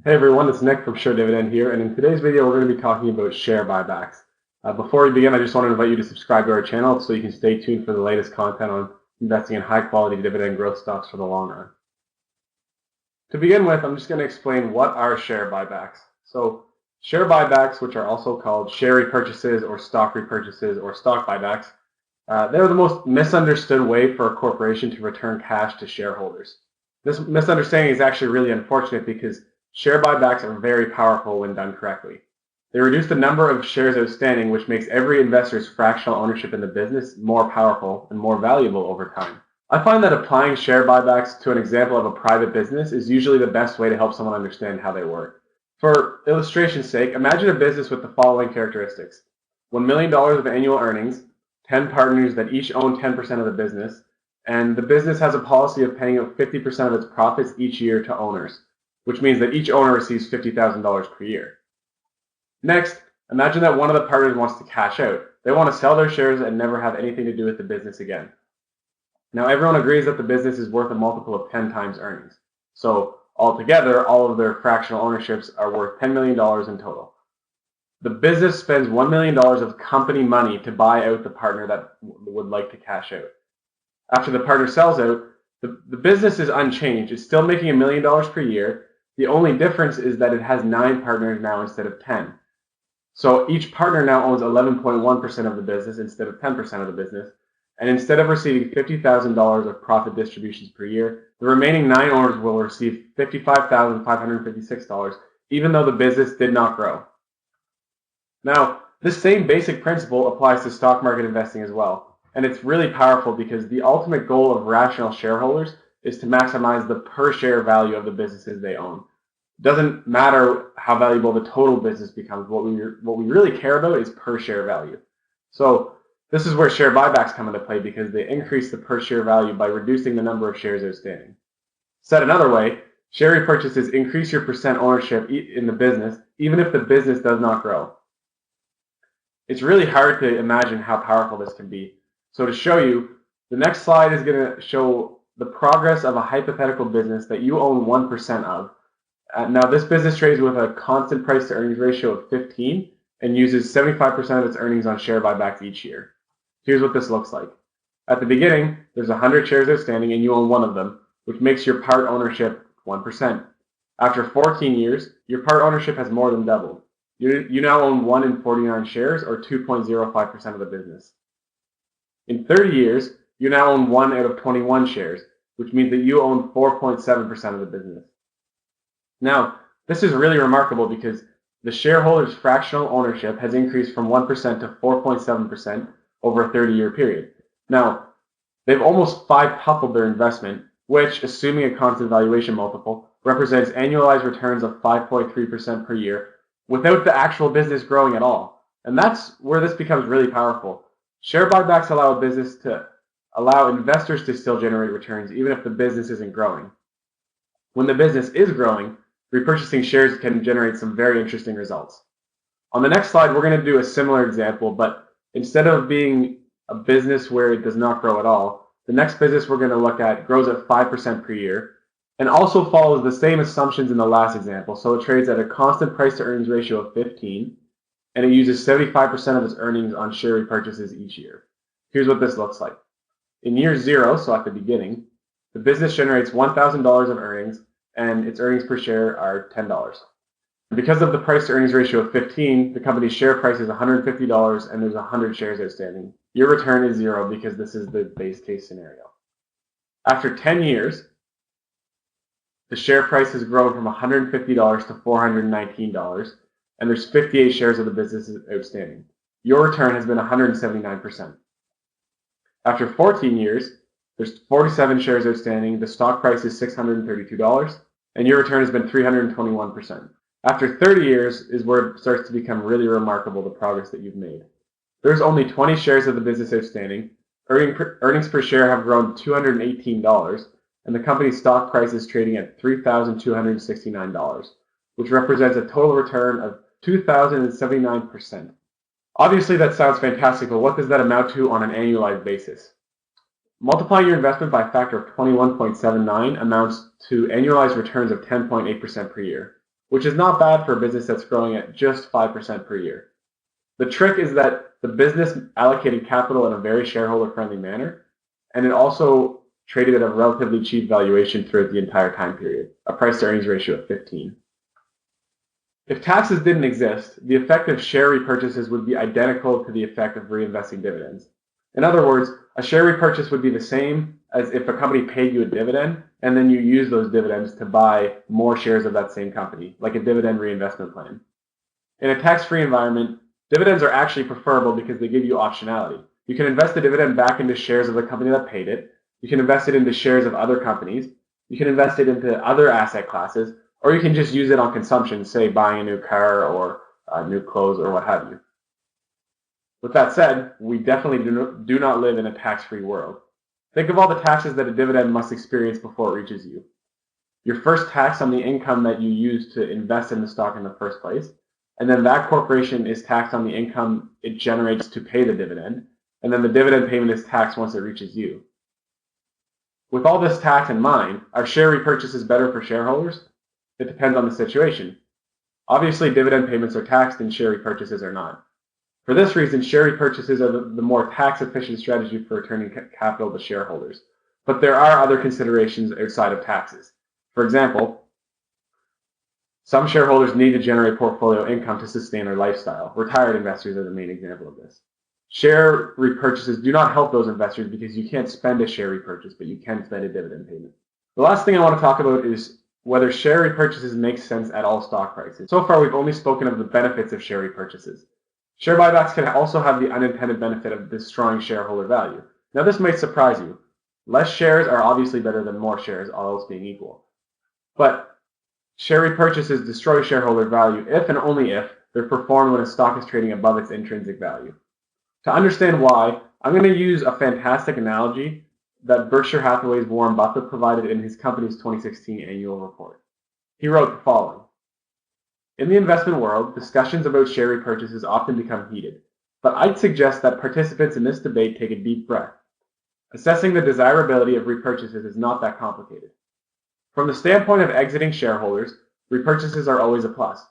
Hey everyone, it's Nick from Share Dividend here, and in today's video we're going to be talking about share buybacks. Before we begin, I just want to invite you to subscribe to our channel so you can stay tuned for the latest content on investing in high-quality dividend growth stocks for the long run. To begin with, I'm just going to explain what are share buybacks. So, share buybacks, which are also called share repurchases or stock buybacks, they're the most misunderstood way for a corporation to return cash to shareholders. This misunderstanding is actually really unfortunate because share buybacks are very powerful when done correctly. They reduce the number of shares outstanding, which makes every investor's fractional ownership in the business more powerful and more valuable over time. I find that applying share buybacks to an example of a private business is usually the best way to help someone understand how they work. For illustration's sake, imagine a business with the following characteristics: $1 million of annual earnings, 10 partners that each own 10% of the business, and the business has a policy of paying out 50% of its profits each year to owners, which means that each owner receives $50,000 per year. Next, imagine that one of the partners wants to cash out. They want to sell their shares and never have anything to do with the business again. Now, everyone agrees that the business is worth a multiple of 10 times earnings. So, altogether, all of their fractional ownerships are worth $10 million in total. The business spends $1 million of company money to buy out the partner that would like to cash out. After the partner sells out, the business is unchanged. It's still making $1 million per year. The only difference is that it has 9 partners now instead of 10. So each partner now owns 11.1% of the business instead of 10% of the business. And instead of receiving $50,000 of profit distributions per year, the remaining 9 owners will receive $55,556, even though the business did not grow. Now, this same basic principle applies to stock market investing as well. And it's really powerful because the ultimate goal of rational shareholders is to maximize the per share value of the businesses they own. It doesn't matter how valuable the total business becomes. What we really care about is per share value. So this is where share buybacks come into play because they increase the per share value by reducing the number of shares outstanding. Said another way, share repurchases increase your percent ownership in the business even if the business does not grow. It's really hard to imagine how powerful this can be. So to show you, the next slide is going to show the progress of a hypothetical business that you own 1% of. Now this business trades with a constant price to earnings ratio of 15 and uses 75% of its earnings on share buybacks each year. Here's what this looks like. At the beginning, there's 100 shares outstanding and you own one of them, which makes your part ownership 1%. After 14 years, your part ownership has more than doubled. You now own 1 in 49 shares, or 2.05% of the business. In 30 years, you now own 1 out of 21 shares, which means that you own 4.7% of the business. Now, this is really remarkable because the shareholders' fractional ownership has increased from 1% to 4.7% over a 30-year period. Now, they've almost 5-tupled their investment, which, assuming a constant valuation multiple, represents annualized returns of 5.3% per year without the actual business growing at all. And that's where this becomes really powerful. Share buybacks allow investors to still generate returns even if the business isn't growing. When the business is growing, repurchasing shares can generate some very interesting results. On the next slide, we're going to do a similar example, but instead of being a business where it does not grow at all, the next business we're going to look at grows at 5% per year and also follows the same assumptions in the last example. So it trades at a constant price to earnings ratio of 15, and it uses 75% of its earnings on share repurchases each year. Here's what this looks like. In year 0, so at the beginning, the business generates $1,000 of earnings, and its earnings per share are $10. Because of the price to earnings ratio of 15, the company's share price is $150 and there's 100 shares outstanding. Your return is 0 because this is the base case scenario. After 10 years, the share price has grown from $150 to $419, and there's 58 shares of the business outstanding. Your return has been 179%. After 14 years, there's 47 shares outstanding, the stock price is $632, and your return has been 321%. After 30 years is where it starts to become really remarkable, the progress that you've made. There's only 20 shares of the business outstanding, earnings per share have grown $218, and the company's stock price is trading at $3,269, which represents a total return of 2,079%. Obviously, that sounds fantastic, but what does that amount to on an annualized basis? Multiplying your investment by a factor of 21.79 amounts to annualized returns of 10.8% per year. which is not bad for a business that's growing at just 5% per year. The trick is that the business allocated capital in a very shareholder-friendly manner, and it also traded at a relatively cheap valuation throughout the entire time period, a price-to-earnings ratio of 15. If taxes didn't exist, the effect of share repurchases would be identical to the effect of reinvesting dividends. In other words, a share repurchase would be the same as if a company paid you a dividend and then you use those dividends to buy more shares of that same company, like a dividend reinvestment plan. In a tax-free environment, dividends are actually preferable because they give you optionality. You can invest the dividend back into shares of the company that paid it. You can invest it into shares of other companies. You can invest it into other asset classes, or you can just use it on consumption, say buying a new car or new clothes or what have you. With that said, we definitely do not live in a tax-free world. Think of all the taxes that a dividend must experience before it reaches you. Your first tax on the income that you use to invest in the stock in the first place, and then that corporation is taxed on the income it generates to pay the dividend, and then the dividend payment is taxed once it reaches you. With all this tax in mind, are share repurchases better for shareholders? It depends on the situation. Obviously, dividend payments are taxed and share repurchases are not. For this reason, share repurchases are the more tax-efficient strategy for returning capital to shareholders. But there are other considerations outside of taxes. For example, some shareholders need to generate portfolio income to sustain their lifestyle. Retired investors are the main example of this. Share repurchases do not help those investors because you can't spend a share repurchase, but you can spend a dividend payment. The last thing I want to talk about is whether share repurchases make sense at all stock prices. So far, we've only spoken of the benefits of share repurchases. Share buybacks can also have the unintended benefit of destroying shareholder value. Now, this might surprise you. Less shares are obviously better than more shares, all else being equal. But share repurchases destroy shareholder value if and only if they're performed when a stock is trading above its intrinsic value. To understand why, I'm going to use a fantastic analogy that Berkshire Hathaway's Warren Buffett provided in his company's 2016 annual report. He wrote the following: "In the investment world, discussions about share repurchases often become heated, but I'd suggest that participants in this debate take a deep breath. Assessing the desirability of repurchases is not that complicated. From the standpoint of exiting shareholders, repurchases are always a plus.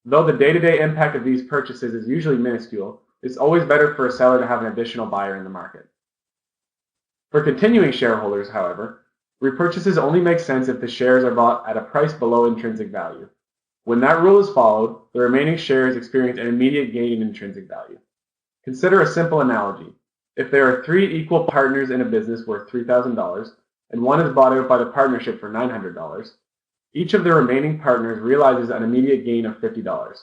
Though the day-to-day impact of these purchases is usually minuscule, it's always better for a seller to have an additional buyer in the market. For continuing shareholders, however, repurchases only make sense if the shares are bought at a price below intrinsic value. When that rule is followed, the remaining shares experience an immediate gain in intrinsic value. Consider a simple analogy. If there are 3 equal partners in a business worth $3,000, and one is bought out by the partnership for $900, each of the remaining partners realizes an immediate gain of $50.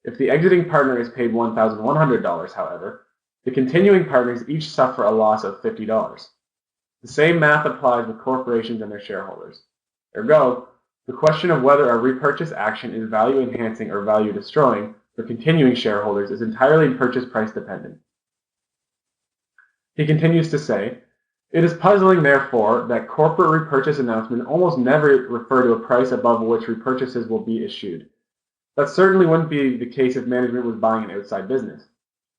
If the exiting partner is paid $1,100, however, the continuing partners each suffer a loss of $50. The same math applies with corporations and their shareholders. Ergo, the question of whether a repurchase action is value enhancing or value destroying for continuing shareholders is entirely purchase price dependent." He continues to say, "It is puzzling, therefore, that corporate repurchase announcements almost never refer to a price above which repurchases will be issued. That certainly wouldn't be the case if management was buying an outside business.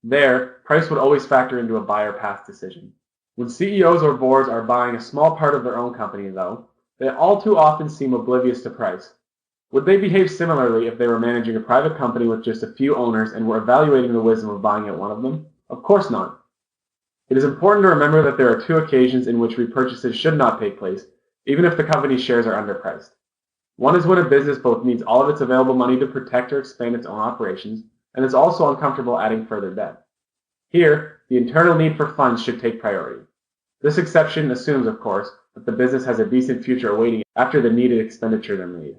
There, price would always factor into a buy or pass decision. When CEOs or boards are buying a small part of their own company, though, they all too often seem oblivious to price. Would they behave similarly if they were managing a private company with just a few owners and were evaluating the wisdom of buying out one of them? Of course not. It is important to remember that there are 2 occasions in which repurchases should not take place, even if the company's shares are underpriced. One is when a business both needs all of its available money to protect or expand its own operations, and is also uncomfortable adding further debt. Here, the internal need for funds should take priority. This exception assumes, of course, that the business has a decent future awaiting it after the needed expenditures are made.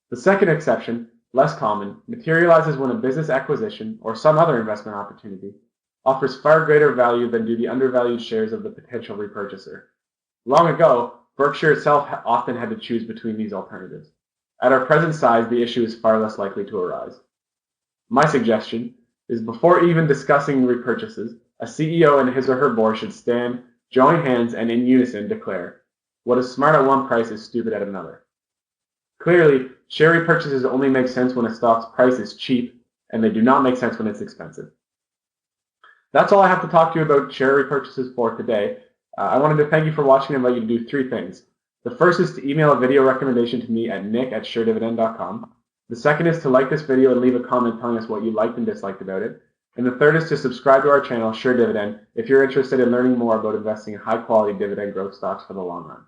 The second exception, less common, materializes when a business acquisition or some other investment opportunity offers far greater value than do the undervalued shares of the potential repurchaser. Long ago, Berkshire itself often had to choose between these alternatives. At our present size, the issue is far less likely to arise. My suggestion is, before even discussing repurchases, a CEO and his or her board should stand, join hands, and in unison declare, "What is smart at one price is stupid at another." Clearly, share repurchases only make sense when a stock's price is cheap, and they do not make sense when it's expensive. That's all I have to talk to you about share repurchases for today. I wanted to thank you for watching and invite you to do 3 things. The first is to email a video recommendation to me at nick@sharedividend.com. The second is to like this video and leave a comment telling us what you liked and disliked about it. And the third is to subscribe to our channel, Sure Dividend, if you're interested in learning more about investing in high-quality dividend growth stocks for the long run.